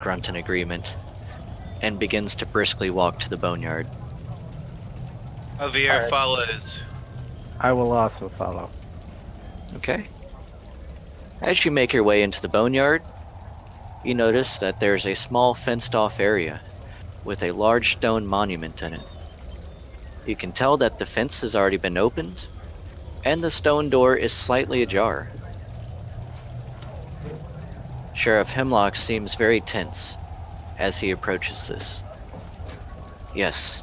grunt in agreement and begins to briskly walk to the boneyard. Javier Alright. follows. I will also follow. Okay. As you make your way into the boneyard, you notice that there's a small fenced-off area with a large stone monument in it. You can tell that the fence has already been opened, and the stone door is slightly ajar. Sheriff Hemlock seems very tense as he approaches this. Yes,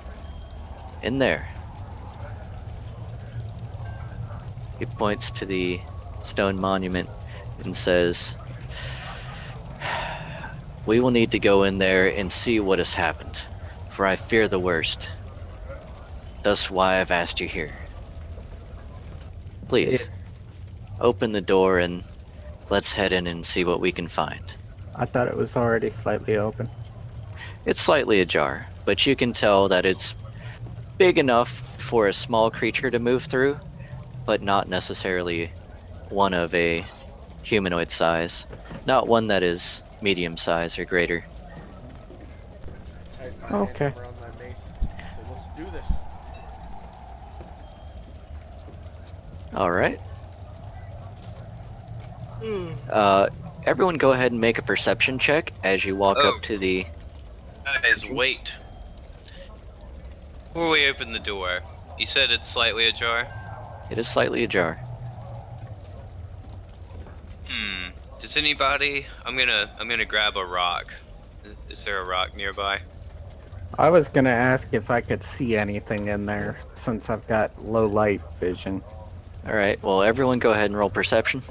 in there. He points to the stone monument and says, "We will need to go in there and see what has happened, for I fear the worst. Thus why I've asked you here. Please, It's, open the door and let's head in and see what we can find." I thought it was already slightly open. It's slightly ajar, but you can tell that it's big enough for a small creature to move through, but not necessarily one of a humanoid size, not one that is medium size or greater. I tighten my hand Okay. around my mace. I say, let's do this. All right. Everyone go ahead and make a perception check as you walk up Oh, to the guys, entrance. wait. Before we open the door, you said it's slightly ajar? It is slightly ajar. Does anybody... I'm gonna grab a rock. Is there a rock nearby? I was gonna ask if I could see anything in there since I've got low light vision. All right. Well, everyone go ahead and roll perception.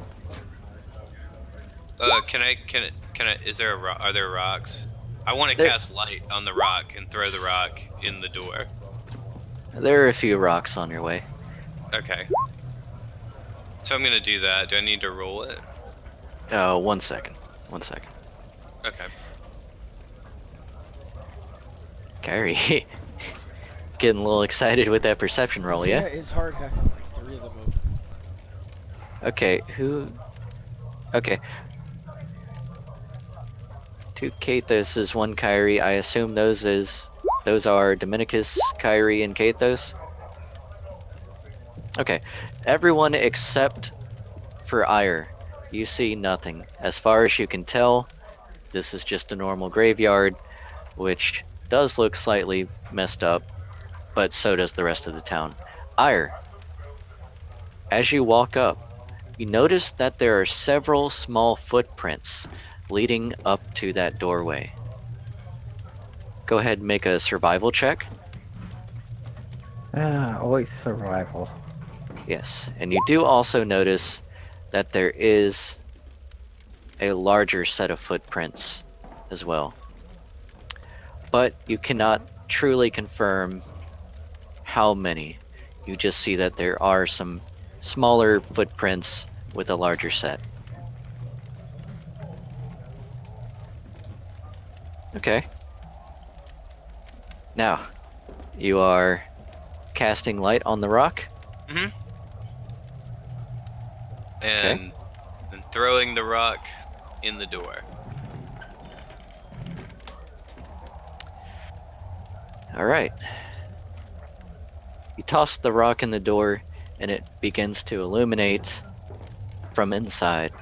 Is there are there rocks? I want to There, cast light on the rock and throw the rock in the door. there are a few rocks on your way. Okay. So I'm gonna do that. Do I need to roll it? 1 second. 1 second. Okay. Kyrie, getting a little excited with that perception roll, yeah? it's hard having like 3 of them open. Okay, who? Okay. 2 Kathos, 1 Kyrie. I assume those are Dominicus, Kyrie, and Kathos. Okay, everyone except for Ire. You see nothing. As far as you can tell, this is just a normal graveyard, which does look slightly messed up, but so does the rest of the town. Ire, as you walk up, you notice that there are several small footprints leading up to that doorway. Go ahead and make a survival check. Always survival. Yes, and you do also notice that there is a larger set of footprints as well. But you cannot truly confirm how many. You just see that there are some smaller footprints with a larger set. Okay. Now, you are casting light on the rock. Mm-hmm. Okay. And throwing the rock in the door. All right. You toss the rock in the door, and it begins to illuminate from inside.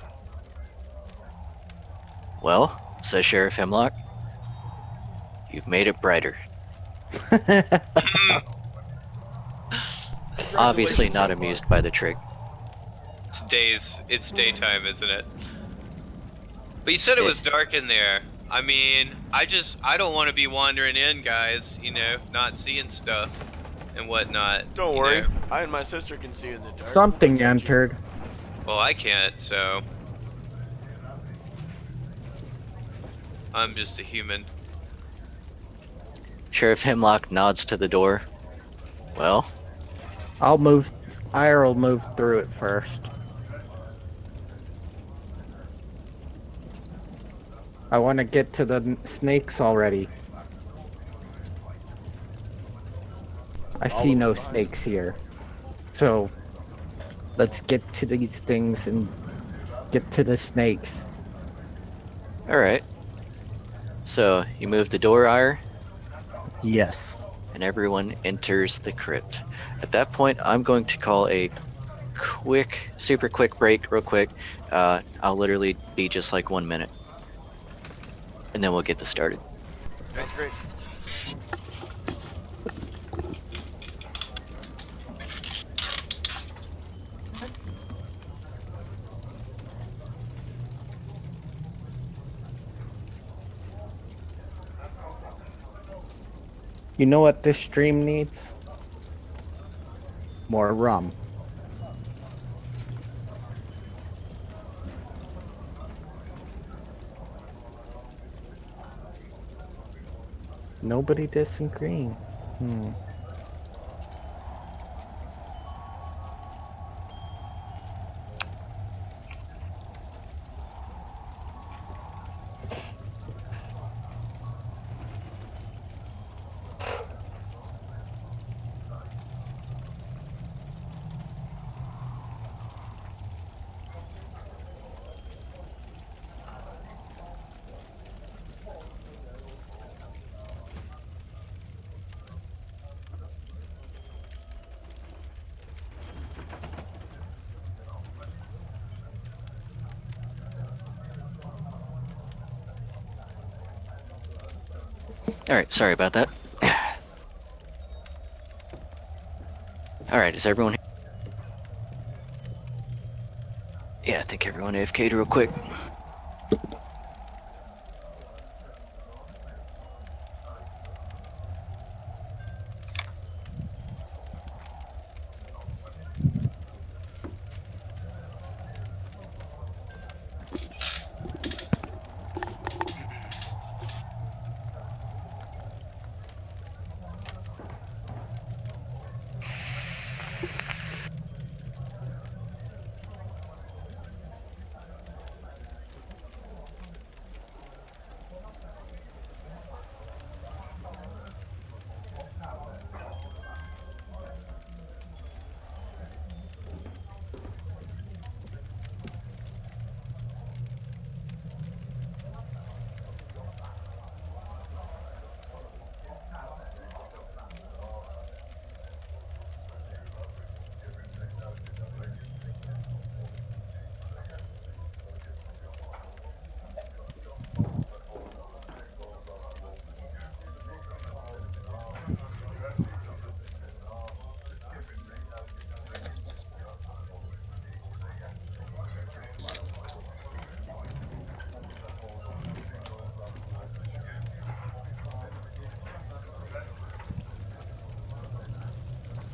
"Well," says Sheriff Hemlock, "you've made it brighter." Obviously not Hemlock. amused by the trick. It's daytime, isn't it? But you said it was dark in there. I mean, I don't want to be wandering in, guys, not seeing stuff and whatnot. Don't worry, know. I and my sister can see in the dark. Something We'll protect you. entered. Well, I can't, so I'm just a human. Sheriff Hemlock nods to the door. "Well, I'll move through it first. I want to get to the snakes already. I All see of no them behind snakes here. So, let's get to these things and get to the snakes. all right." So you move the door, Ire, Yes. and everyone enters the crypt. At that point, I'm going to call a super quick break, real quick. I'll literally be just like 1 minute, and then we'll get this started. Sounds great. You know what this stream needs? More rum. Nobody disagreeing. All right, sorry about that. All right, is everyone here? Yeah, I think everyone AFK'd real quick.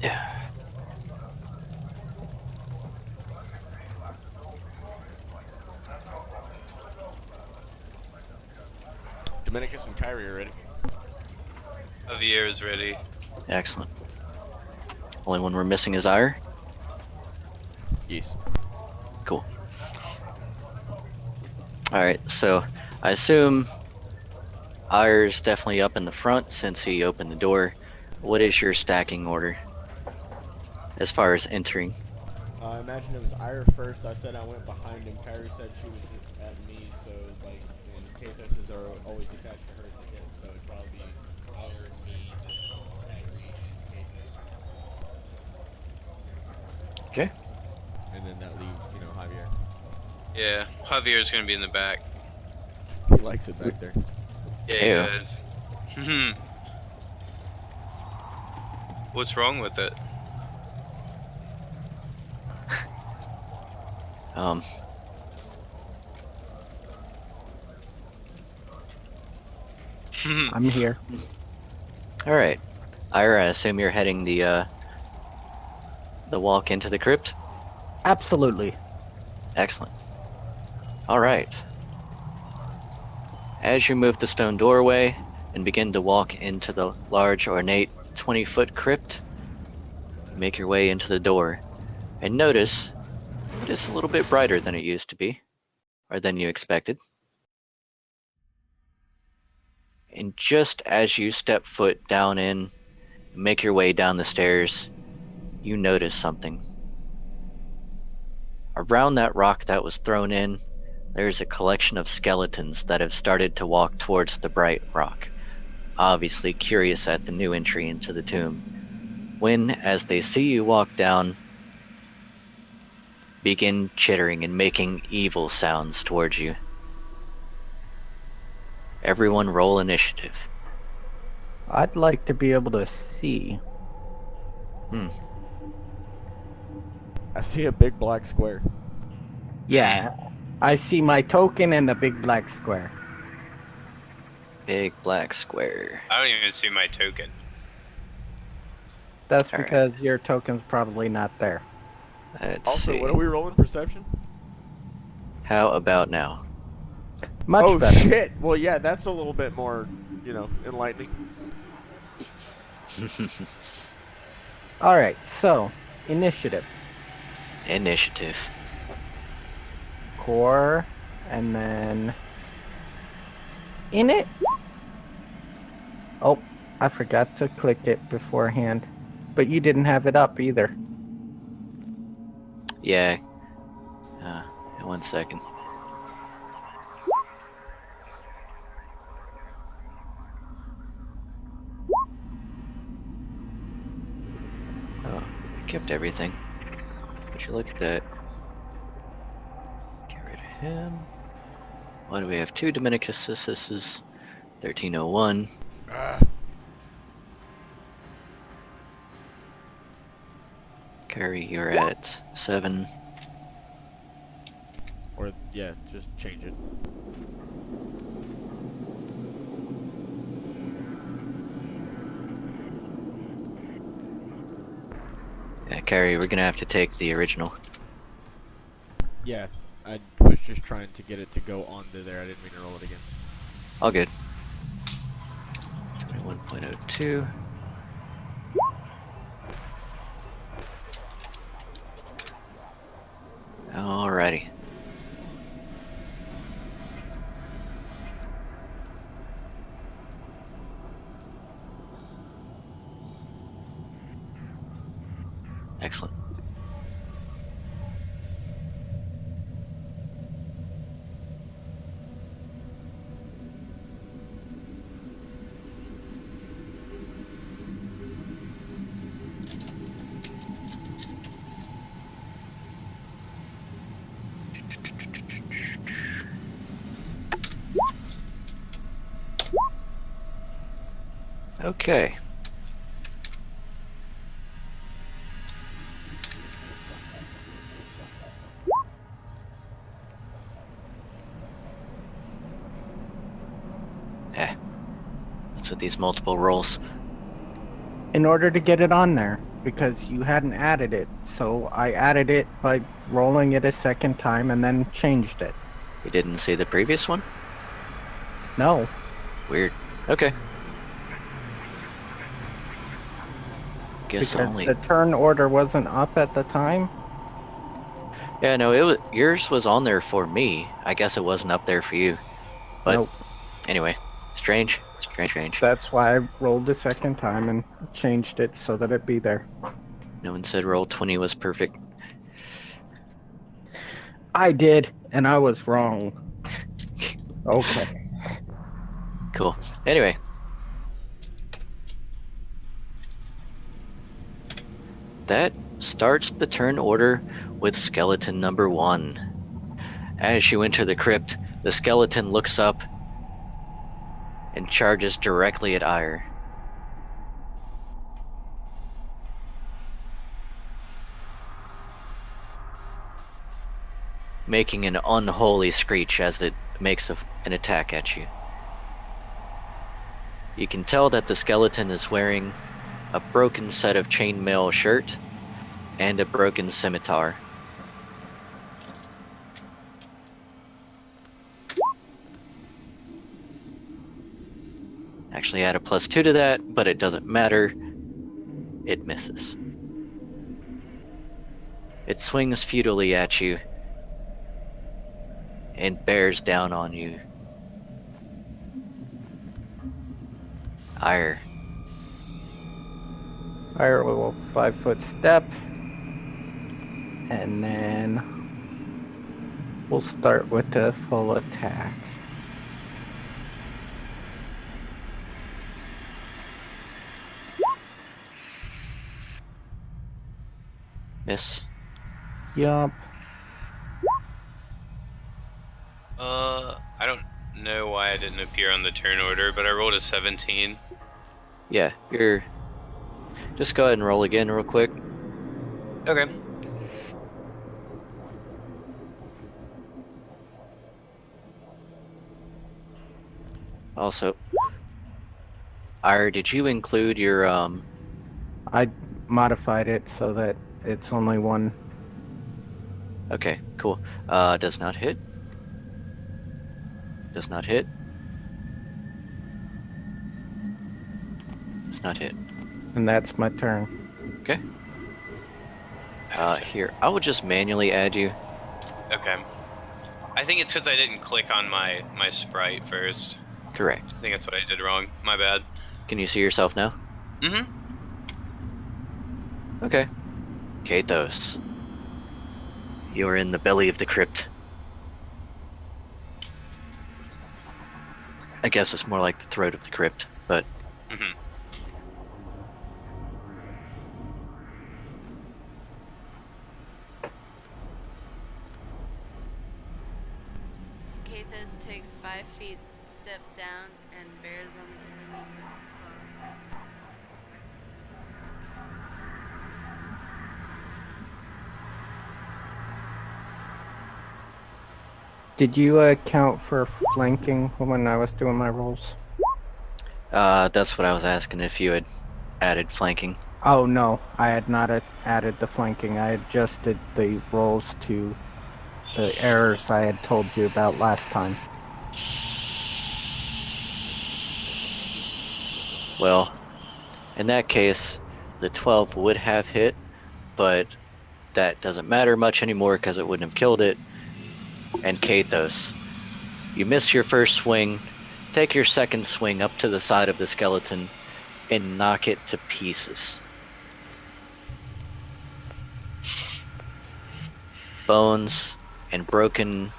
Yeah. Dominicus and Kyrie are ready. Javier is ready. Excellent. Only one we're missing is Ire. Yes. Cool. All right, so I assume Ire's definitely up in the front since he opened the door. What is your stacking order as far as entering? I imagine it was Ira first. I said I went behind him. Kyrie said she was at me, so like, and Kathos's are always attached to her at the hip, so it'd probably be Ira and me, then Kyrie and Kathos. Okay. And then that leaves, Javier. Yeah, Javier's gonna be in the back. He likes it back there. Yeah, he Ew. does. What's wrong with it? Um. I'm here. All right, Ira, I assume you're heading the walk into the crypt. Absolutely. Excellent. All right. As you move the stone doorway and begin to walk into the large, ornate 20-foot crypt, you make your way into the door and notice it is a little bit brighter than it used to be, or than you expected. And just as you step foot down in, make your way down the stairs, you notice something. Around that rock that was thrown in, There's a collection of skeletons that have started to walk towards the bright rock, obviously curious at the new entry into the tomb. When, as they see you walk down, begin chittering and making evil sounds towards you. Everyone roll initiative. I'd like to be able to see. I see a big black square. Yeah, I see my token and a big black square. Big black square. I don't even see my token. That's All right. because your token's probably not there. Let's Also, see. what are we rolling? Perception? How about now? Much Oh better. shit! Well, yeah, that's a little bit more, enlightening. All right, so initiative, Initiative. core, and then in it. Oh, I forgot to click it beforehand, but you didn't have it up either. Yeah. 1 second. Oh, I kept everything. Would you look at that? Get rid of him. Why do we have 2 Dominicus? 1301. Carrie, you're at 7. Or yeah, just change it. Yeah, Carrie, we're gonna have to take the original. Yeah, I was just trying to get it to go onto there. I didn't mean to roll it again. All good. 21.02. Alrighty. Excellent. Okay. What's with these multiple rolls? In order to get it on there, because you hadn't added it, so I added it by rolling it a second time and then changed it. You didn't see the previous one? No, Weird. Okay. Guess because only. the turn order wasn't up at the time. Yeah, no, yours was on there for me. I guess it wasn't up there for you. But Nope. anyway, strange. That's why I rolled the second time and changed it so that it'd be there. No one said roll 20 was perfect. I did, and I was wrong. Okay. Cool. Anyway. That starts the turn order with skeleton number 1. As you enter the crypt, the skeleton looks up and charges directly at Ire. Making an unholy screech as it makes an attack at you. You can tell that the skeleton is wearing a broken set of chainmail shirt and a broken scimitar. Actually add a +2 to that, but it doesn't matter. It misses. It swings futilely at you and bears down on you. Ire. Ire will 5-foot step. And then We'll start with the full attack. Miss. Yup. I don't know why I didn't appear on the turn order, but I rolled a 17. Yeah, you're. Just go ahead and roll again real quick. Okay. Also, Ire, did you include your I modified it so that it's only one. Okay, cool. Does not hit. Does not hit. Does not hit. And that's my turn. Okay. Here, I will just manually add you. Okay. I think it's because I didn't click on my sprite first. Correct. I think that's what I did wrong. My bad. Can you see yourself now? Mm-hmm. Okay. Kathos. You are in the belly of the crypt. I guess it's more like the throat of the crypt, but Mm-hmm. Kathos takes 5 feet step down and bears on the enemy with his claws. Did you account for flanking when I was doing my rolls? that's what I was asking if you had added flanking. Oh no, I had not added the flanking. I adjusted the rolls to the errors I had told you about last time. Well, in that case, the 12 would have hit, but that doesn't matter much anymore because it wouldn't have killed it. And Kathos, you miss your first swing, take your second swing up to the side of the skeleton, and knock it to pieces. Bones and broken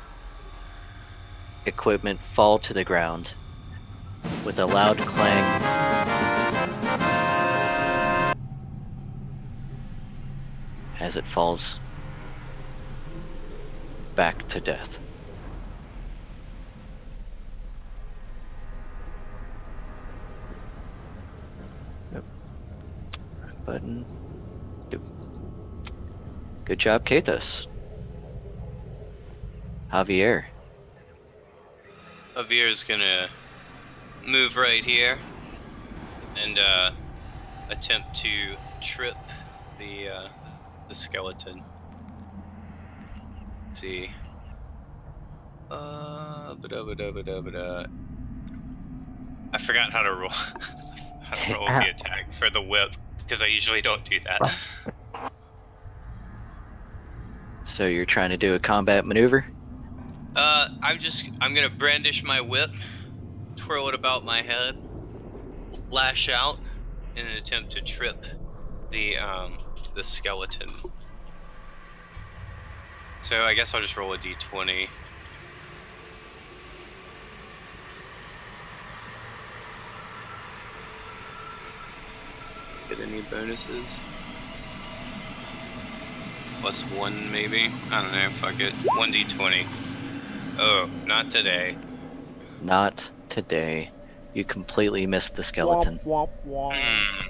equipment fall to the ground with a loud clang as it falls back to death. Yep. Button. Yep. Good job, Kathos. Javier. Javier's gonna move right here and attempt to trip the skeleton. Let's see. Ba-da. I forgot how to roll how to roll the attack for the whip because I usually don't do that. So you're trying to do a combat maneuver? I'm gonna brandish my whip, twirl it about my head, lash out in an attempt to trip the skeleton. So I guess I'll just roll a d20. Get any bonuses? +1 maybe? I don't know, fuck it. 1d20. Oh, not today. Not today. You completely missed the skeleton. Womp womp womp. Hmm.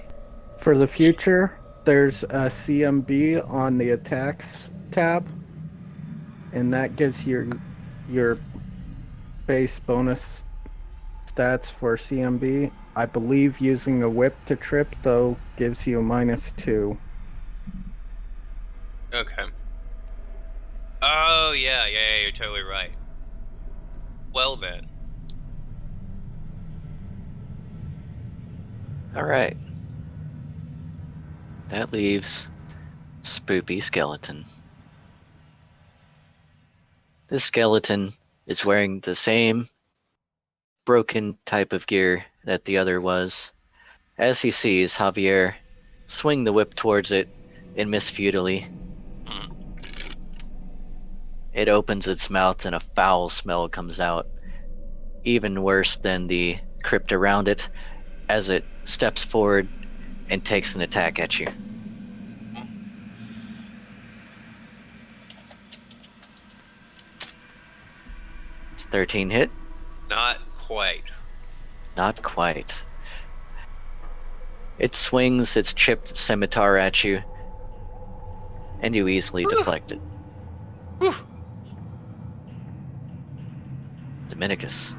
For the future, there's a CMB on the attacks tab, and that gives your base bonus stats for CMB. I believe using a whip to trip, though, gives you -2. Okay. Oh, yeah, you're totally right. Well then. All right. That leaves Spoopy Skeleton. This skeleton is wearing the same broken type of gear that the other was. As he sees Javier swing the whip towards it and miss futilely, Hmm. It opens its mouth and a foul smell comes out, even worse than the crypt around it, as it steps forward and takes an attack at you. It's 13 hit? Not quite. Not quite. It swings its chipped scimitar at you, and you easily deflect it. Whew. Dominicus.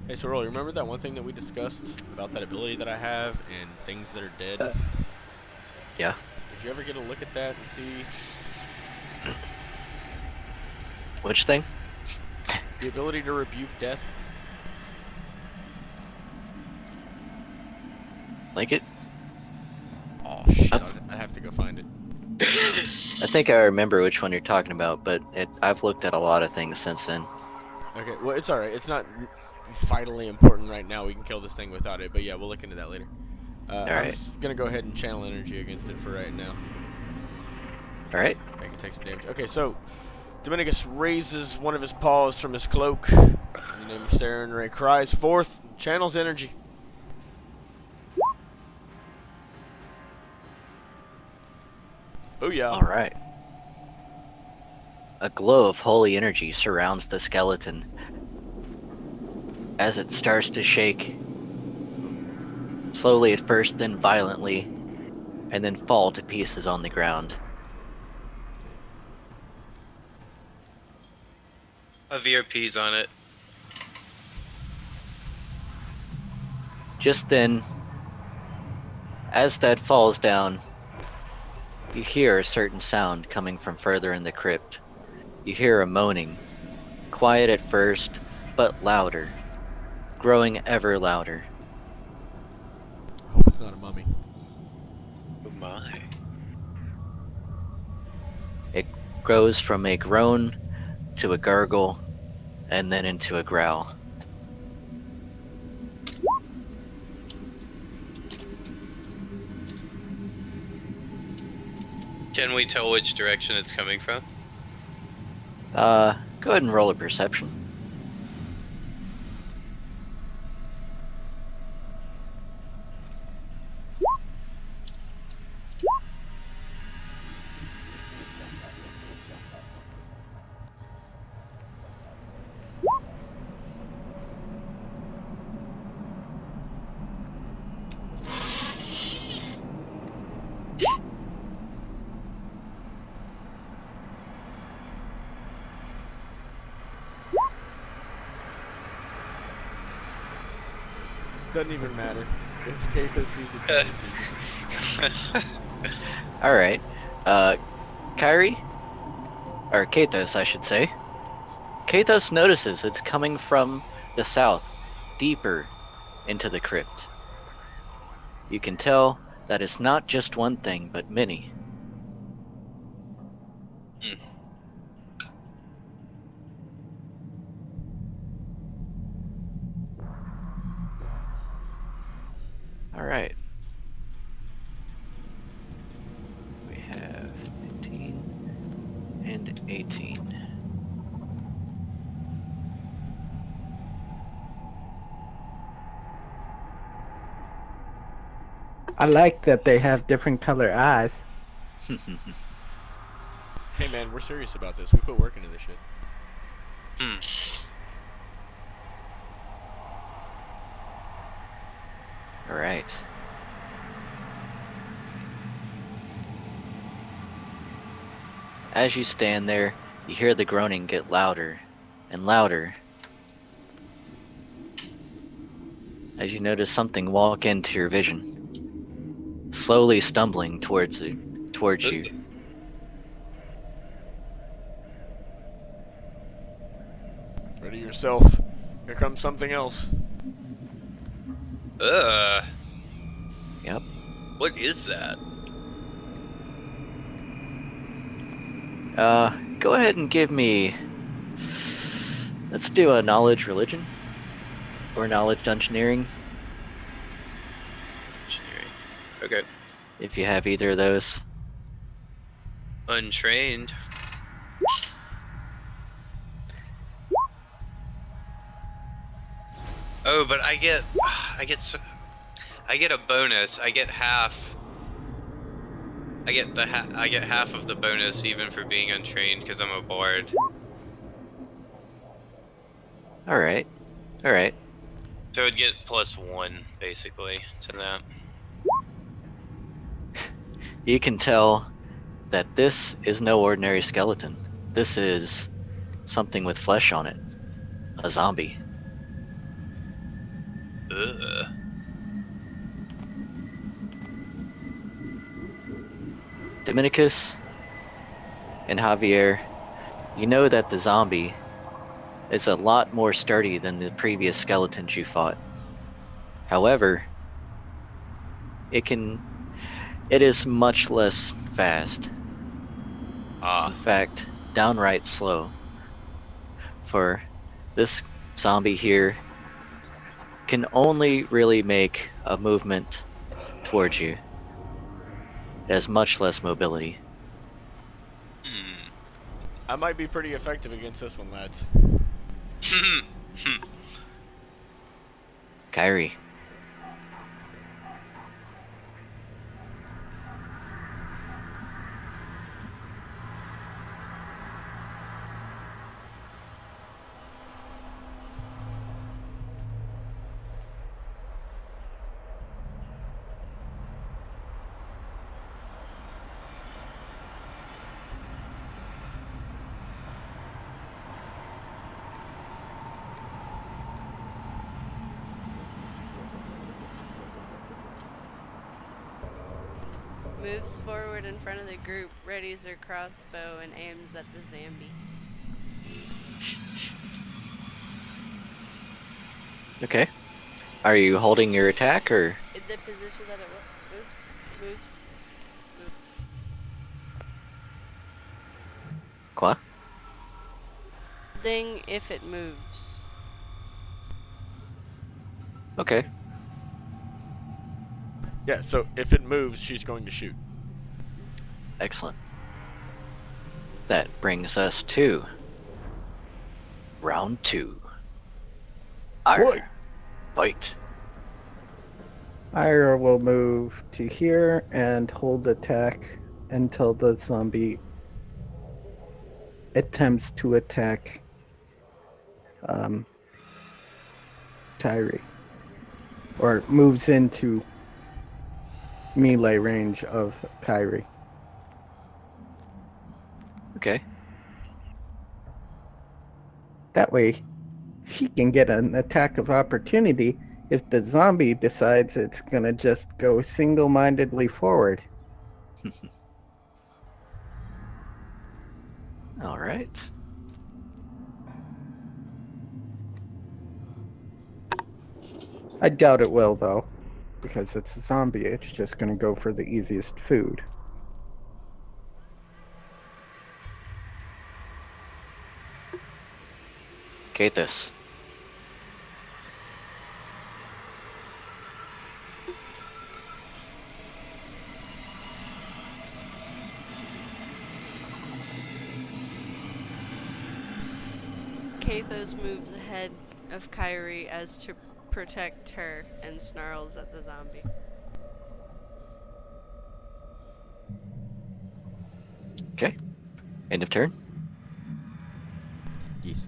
Hey, so Roll, remember that one thing that we discussed about that ability that I have and things that are dead? Yeah. Did you ever get a look at that and see Which thing? the ability to rebuke death? Like it? Oh shit! I've- I'd have to go find it. I think I remember which one you're talking about, but I've looked at a lot of things since then. Okay, well it's alright. It's not vitally important right now. We can kill this thing without it. But yeah, we'll look into that later. I'm Alright. just gonna go ahead and channel energy against it for right now. Alright. I can take some damage. Okay, so Dominicus raises one of his paws from his cloak. In the name of Sarenrae, cries forth, channels energy. Booyah. Alright. A glow of holy energy surrounds the skeleton as it starts to shake, slowly at first, then violently, and then fall to pieces on the ground. A VRP's on it. Just then, as that falls down, you hear a certain sound coming from further in the crypt. You hear a moaning, quiet at first, but louder, growing ever louder. Hope it's not a mummy. Oh my. It grows from a groan to a gurgle, and then into a growl. Can we tell which direction it's coming from? Go ahead and roll a perception. Doesn't even matter. If Kato sees it, Kato sees it. Alright. Kyrie? Or Kathos, I should say. Kathos notices it's coming from the south, deeper into the crypt. You can tell that it's not just one thing, but many. Alright. We have 15 and 18. I like that they have different color eyes. Hey man, we're serious about this. We put work into this shit. Hmm. Alright. As you stand there, you hear the groaning get louder and louder. As you notice something walk into your vision, slowly stumbling towards you. Ready yourself. Here comes something else. Yep. What is that? Go ahead and give me. Let's do a knowledge religion or knowledge engineering Engineering. Okay. if you have either of those. Untrained. Oh, but I get a bonus. I get half. I get half of the bonus even for being untrained because I'm a bard. All right. All right. So I'd get +1 basically to that. You can tell that this is no ordinary skeleton. This is something with flesh on it. A zombie. Ugh. Dominicus and Javier, you know that the zombie is a lot more sturdy than the previous skeletons you fought. However, it can it is much less fast. In Ah. fact, downright slow. For this zombie here can only really make a movement towards you. It has much less mobility. Hmm. I might be pretty effective against this one, lads. Kyrie. Moves forward in front of the group, readies her crossbow, and aims at the zombie. Okay. Are you holding your attack or In the position that it moves, moves, move. quoi? Ding if it moves. Okay. Yeah, so if it moves, she's going to shoot. Excellent. That brings us to round 2. Arr. Fight. Ira will move to here and hold attack until the zombie attempts to attack Kyrie. Or moves into melee range of Kyrie. Okay. That way, she can get an attack of opportunity if the zombie decides it's gonna just go single-mindedly forward. All right. I doubt it will, though, because it's a zombie. It's just gonna go for the easiest food. Kathis. Kathos moves ahead of Kyrie as to protect her and snarls at the zombie. Okay. End of turn. Yes.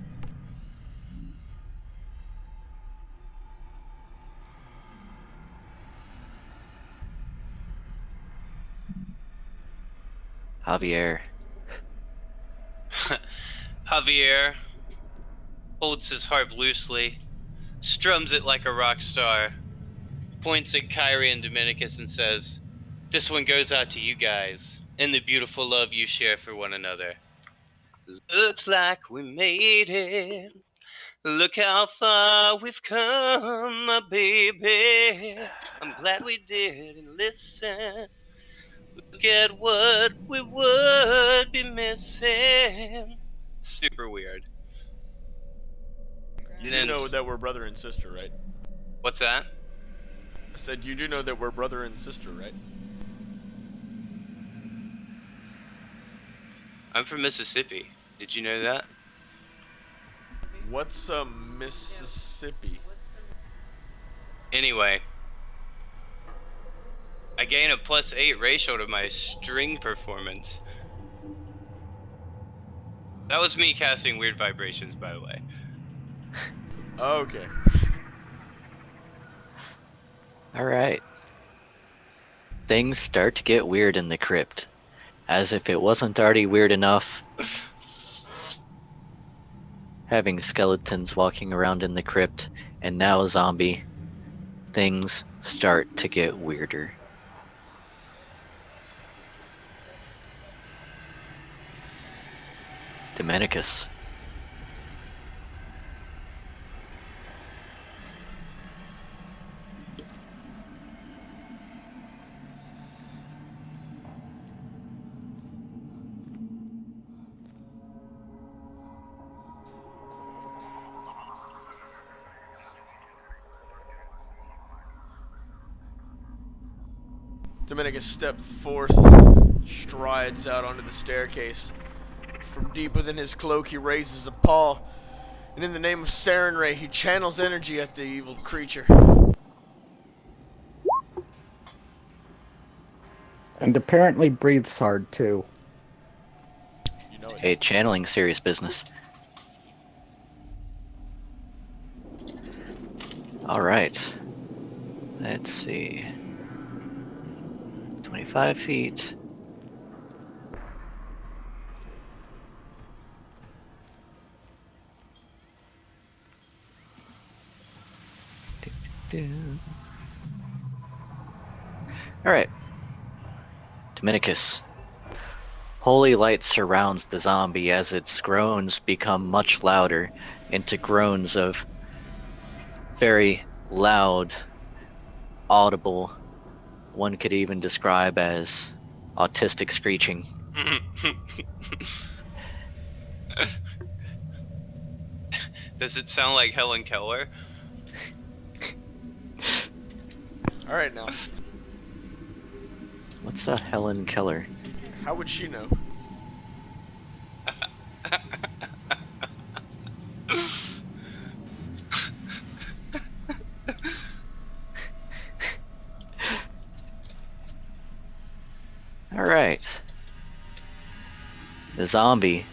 Javier. Javier holds his harp loosely, strums it like a rock star, points at Kyrie and Dominicus and says, "This one goes out to you guys and the beautiful love you share for one another. Looks like we made it. Look how far we've come, my baby. I'm glad we did and listen. Look at what we would be missing. Super weird. You And do then know that we're brother and sister, right? what's that? I said you do know that we're brother and sister, right? I'm from Mississippi. Did you know that? What's a Mississippi? Anyway, I gain a +8 ratio to my string performance. That was me casting weird vibrations, by the way. Okay. All right. Things start to get weird in the crypt. As if it wasn't already weird enough having skeletons walking around in the crypt, and now a zombie. Things start to get weirder. Dominicus. Dominicus stepped forth, strides out onto the staircase. From deep within his cloak, he raises a paw, and in the name of Sarenrae, he channels energy at the evil creature. And apparently breathes hard too. You know it. Hey, channeling serious business. All right. Let's see. 25 feet. All right. Dominicus. Holy light surrounds the zombie as its groans become much louder into groans of very loud, audible, one could even describe as autistic screeching. Does it sound like Helen Keller? All right, now. What's a Helen Keller? How would she know? All right. The zombie